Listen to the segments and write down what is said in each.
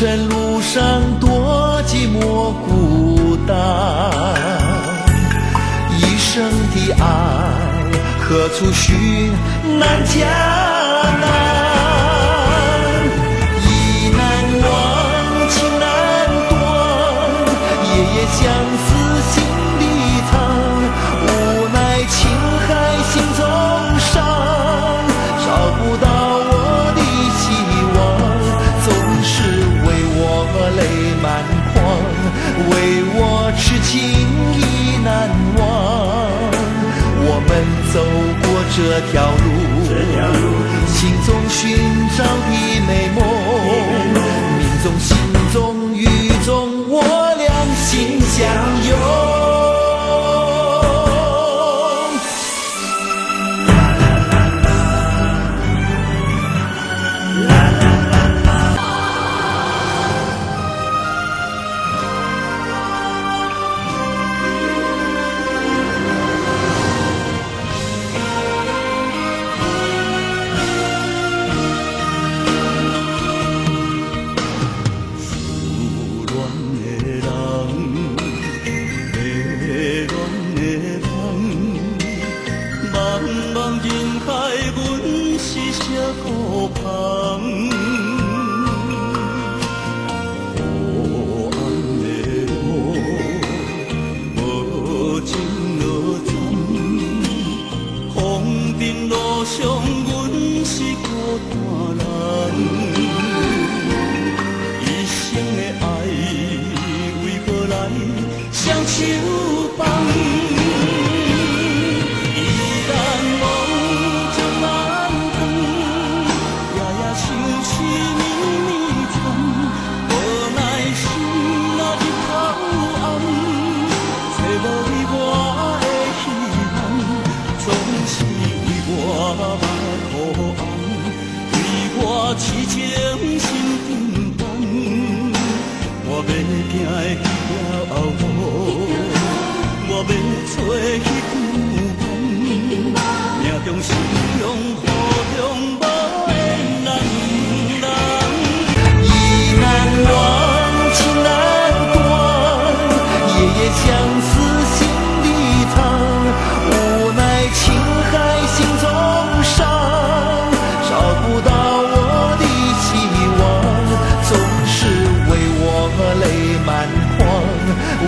尘路上多寂寞孤单，一生的爱何处寻难将难。意难忘，情难断，夜夜相思心里藏，无奈情海心中伤，找不到我的希望，总是为我泪满眶，为我痴情意难忘。我们走过这条路，心中寻找的美梦，命中心中雨中我俩心相拥。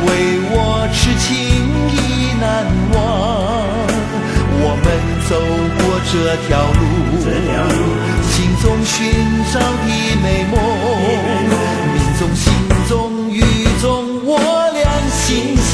为我痴情意难忘，我们走过这条路，心中寻找的美梦，命中心中雨中我俩心相